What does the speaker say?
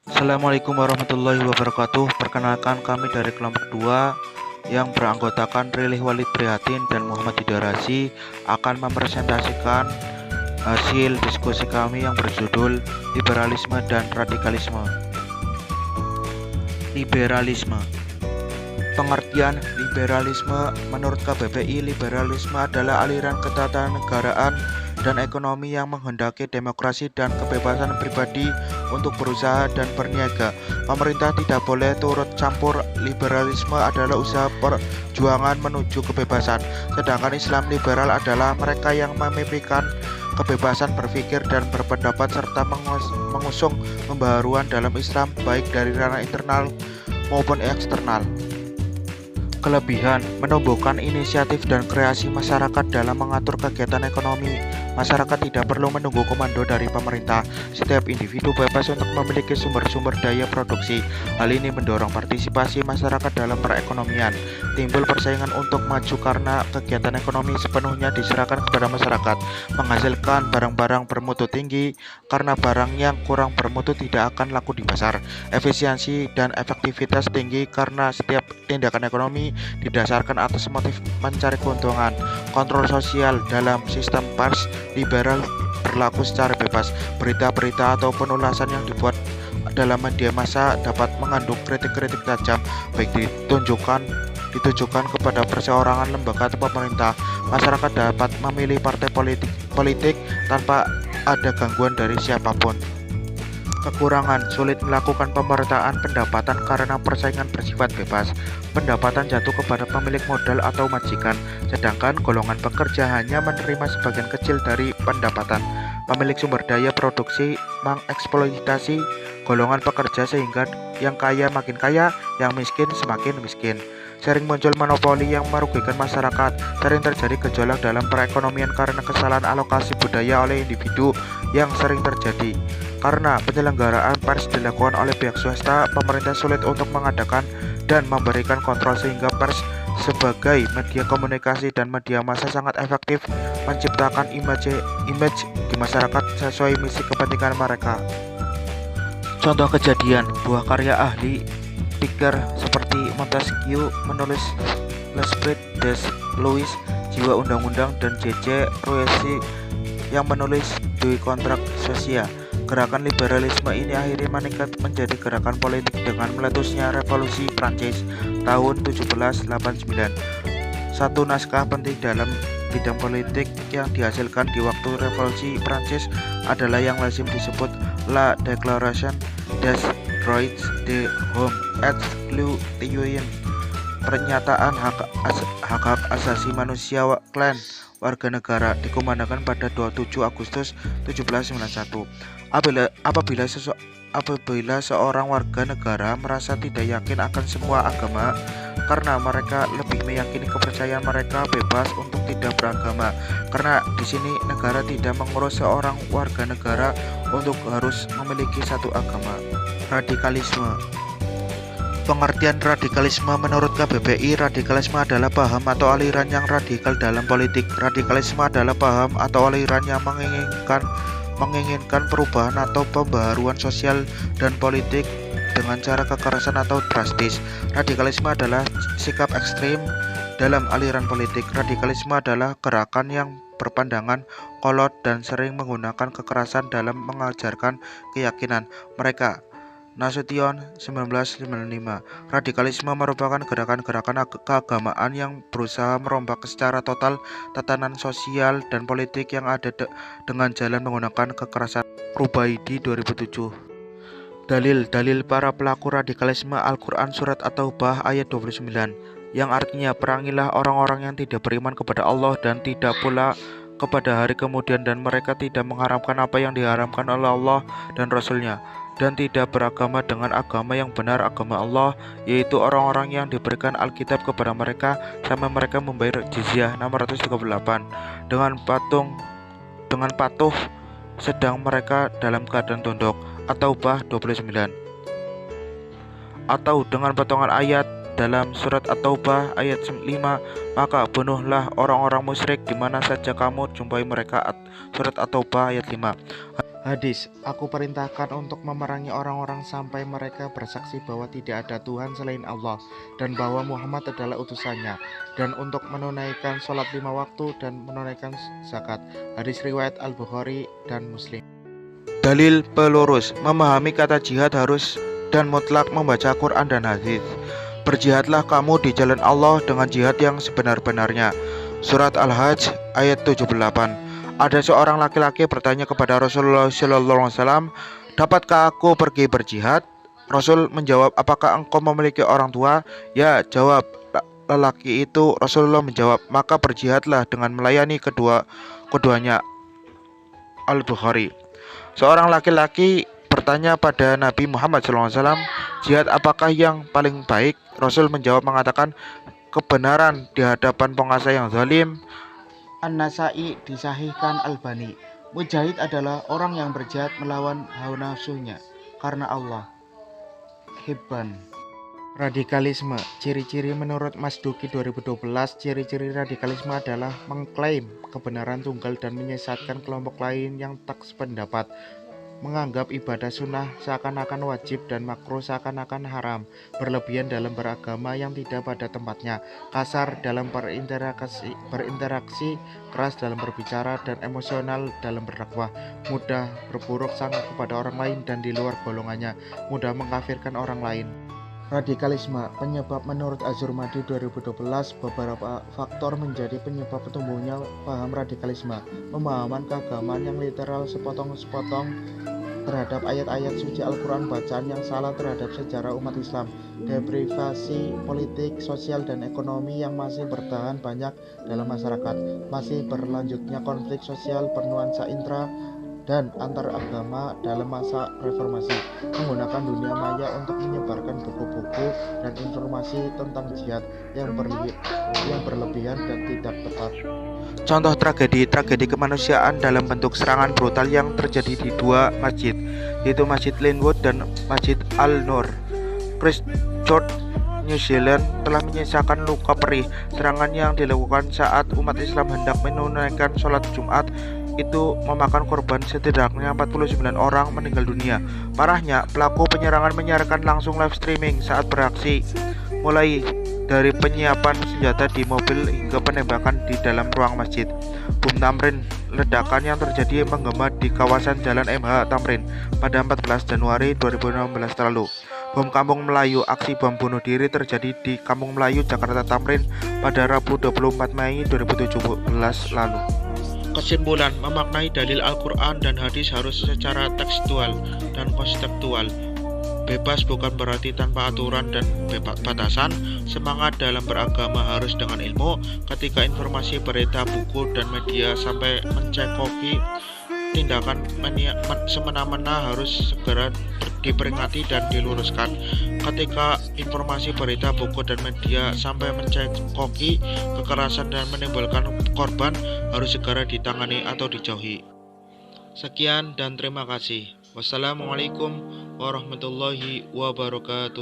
Assalamualaikum warahmatullahi wabarakatuh. Perkenalkan, kami dari kelompok 2 yang beranggotakan Prilly Walid Prihatin dan Muhammad Hidarasi akan mempresentasikan hasil diskusi kami yang berjudul Liberalisme dan Radikalisme. Liberalisme. Pengertian liberalisme menurut KBBI, liberalisme adalah aliran ketatanegaraan dan ekonomi yang menghendaki demokrasi dan kebebasan pribadi untuk berusaha dan berniaga. Pemerintah tidak boleh turut campur. Liberalisme adalah usaha perjuangan menuju kebebasan, sedangkan Islam liberal adalah mereka yang memimpikan kebebasan berpikir dan berpendapat serta mengusung pembaharuan dalam Islam baik dari ranah internal maupun eksternal. Kelebihan: menumbuhkan inisiatif dan kreasi masyarakat dalam mengatur kegiatan ekonomi. Masyarakat tidak perlu menunggu komando dari pemerintah. Setiap individu bebas untuk memiliki sumber-sumber daya produksi. Hal ini mendorong partisipasi masyarakat dalam perekonomian. Timbul persaingan untuk maju karena kegiatan ekonomi sepenuhnya diserahkan kepada masyarakat. Menghasilkan barang-barang bermutu tinggi karena barang yang kurang bermutu tidak akan laku di pasar. Efisiensi dan efektivitas tinggi karena setiap tindakan ekonomi didasarkan atas motif mencari keuntungan. Kontrol sosial dalam sistem pers liberal berlaku secara bebas. Berita-berita ataupun ulasan yang dibuat dalam media massa dapat mengandung kritik-kritik tajam, baik ditujukan kepada perseorangan, lembaga atau pemerintah. Masyarakat dapat memilih partai politik tanpa ada gangguan dari siapapun. Kekurangan: sulit melakukan pemerataan pendapatan karena persaingan bersifat bebas. Pendapatan jatuh kepada pemilik modal atau majikan, sedangkan golongan pekerja hanya menerima sebagian kecil dari pendapatan. Pemilik sumber daya produksi mengeksploitasi golongan pekerja sehingga yang kaya makin kaya, yang miskin semakin miskin. Sering muncul monopoli yang merugikan masyarakat. Sering terjadi gejolak dalam perekonomian karena kesalahan alokasi budaya oleh individu yang sering terjadi. Karena penyelenggaraan pers dilakukan oleh pihak swasta, pemerintah sulit untuk mengadakan dan memberikan kontrol sehingga pers sebagai media komunikasi dan media massa sangat efektif menciptakan image di masyarakat sesuai misi kepentingan mereka. Contoh kejadian: buah karya ahli pikir seperti Montesquieu menulis L'Esprit des Lois, Jiwa Undang-Undang, dan J.C. Rousseau yang menulis De Contrat Social. Gerakan liberalisme ini akhirnya meningkat menjadi gerakan politik dengan meletusnya Revolusi Prancis tahun 1789. Satu naskah penting dalam bidang politik yang dihasilkan di waktu Revolusi Prancis adalah yang lazim disebut La Déclaration des droits de l'homme et citoyen, pernyataan hak asasi manusia klan warga negara, dikumandangkan pada 27 Agustus 1791. Apabila seorang warga negara merasa tidak yakin akan semua agama karena mereka lebih meyakini kepercayaan mereka bebas untuk tidak beragama, karena di sini negara tidak mengurus seorang warga negara untuk harus memiliki satu agama. Radikalisme. Pengertian radikalisme menurut KBBI, radikalisme adalah paham atau aliran yang radikal dalam politik. Radikalisme adalah paham atau aliran yang menginginkan perubahan atau pembaharuan sosial dan politik dengan cara kekerasan atau drastis. Radikalisme adalah sikap ekstrim dalam aliran politik. Radikalisme adalah gerakan yang berpandangan kolot dan sering menggunakan kekerasan dalam mengajarkan keyakinan mereka. Nasution 1955. Radikalisme merupakan gerakan-gerakan keagamaan yang berusaha merombak secara total tatanan sosial dan politik yang ada dengan jalan menggunakan kekerasan. Rubaidi 2007. Dalil para pelaku radikalisme: Al-Quran Surat At-Taubah ayat 29, yang artinya perangilah orang-orang yang tidak beriman kepada Allah dan tidak pula kepada hari kemudian, dan mereka tidak mengharamkan apa yang diharamkan oleh Allah dan Rasulnya, dan tidak beragama dengan agama yang benar, agama Allah, yaitu orang-orang yang diberikan Alkitab kepada mereka sampai mereka membayar jizyah 638 dengan patuh sedang mereka dalam keadaan tunduk. At-Taubah 29. Atau dengan potongan ayat dalam surat At-Taubah ayat 5, maka bunuhlah orang-orang musyrik di mana saja kamu jumpai mereka. Surat At-Taubah ayat 5. Hadis, aku perintahkan untuk memerangi orang-orang sampai mereka bersaksi bahwa tidak ada Tuhan selain Allah dan bahwa Muhammad adalah utusannya, dan untuk menunaikan sholat 5 waktu dan menunaikan zakat. Hadis riwayat Al-Bukhari dan Muslim. Dalil pelurus, memahami kata jihad harus dan mutlak membaca Quran dan hadis. Berjihadlah kamu di jalan Allah dengan jihad yang sebenar-benarnya. Surat Al-Hajj ayat 78. Ada seorang laki-laki bertanya kepada Rasulullah SAW, dapatkah aku pergi berjihad? Rasul menjawab, apakah engkau memiliki orang tua? Ya, jawab lelaki itu. Rasulullah menjawab, maka berjihadlah dengan melayani keduanya. Al-Bukhari. Seorang laki-laki bertanya pada Nabi Muhammad SAW, jihad apakah yang paling baik? Rasul menjawab mengatakan, kebenaran di hadapan penguasa yang zalim. An-Nasai disahihkan Albani. Mujahid adalah orang yang berjihad melawan hawa nafsunya karena Allah. Hibban. Radikalisme. Ciri-ciri menurut Mas Duki 2012, ciri-ciri radikalisme adalah mengklaim kebenaran tunggal dan menyesatkan kelompok lain yang tak sependapat, menganggap ibadah sunnah seakan-akan wajib dan makruh seakan-akan haram, berlebihan dalam beragama yang tidak pada tempatnya, kasar dalam berinteraksi, keras dalam berbicara, dan emosional dalam berdakwah, mudah berburuk sangka kepada orang lain dan di luar golongannya, mudah mengkafirkan orang lain. Radikalisme. Penyebab menurut Azurmadi 2012, beberapa faktor menjadi penyebab tumbuhnya paham radikalisme. Pemahaman keagamaan yang literal sepotong-sepotong terhadap ayat-ayat suci Al-Quran, bacaan yang salah terhadap sejarah umat Islam, deprivasi politik, sosial, dan ekonomi yang masih bertahan banyak dalam masyarakat, masih berlanjutnya konflik sosial bernuansa intra dan antar agama dalam masa reformasi, menggunakan dunia maya untuk menyebarkan buku-buku dan informasi tentang jihad yang berlebihan dan tidak tepat. Contoh tragedi kemanusiaan dalam bentuk serangan brutal yang terjadi di dua masjid, yaitu Masjid Linwood dan Masjid Al-Nur, Christchurch, New Zealand, telah menyisakan luka perih. Serangan yang dilakukan saat umat Islam hendak menunaikan sholat Jumat itu memakan korban, setidaknya 49 orang meninggal dunia. Parahnya, pelaku penyerangan menyiarkan langsung live streaming saat beraksi, mulai dari penyiapan senjata di mobil hingga penembakan di dalam ruang masjid. Bom Tamrin, ledakan yang terjadi menggema di kawasan Jalan MH Tamrin pada 14 Januari 2016 lalu. Bom Kampung Melayu, aksi bom bunuh diri terjadi di Kampung Melayu, Jakarta Tamrin pada Rabu 24 Mei 2017 lalu. Kesimpulan, memaknai dalil Al-Quran dan hadis harus secara tekstual dan konseptual. Bebas bukan berarti tanpa aturan dan batasan. Semangat dalam beragama harus dengan ilmu. Ketika informasi, berita, buku, dan media sampai mencekoki tindakan semena-mena harus segera diperingati dan diluruskan. Ketika informasi, berita, buku, dan media sampai mencekoki kekerasan dan menimbulkan korban, harus segera ditangani atau dijauhi. Sekian dan terima kasih. Wassalamualaikum warahmatullahi wabarakatuh.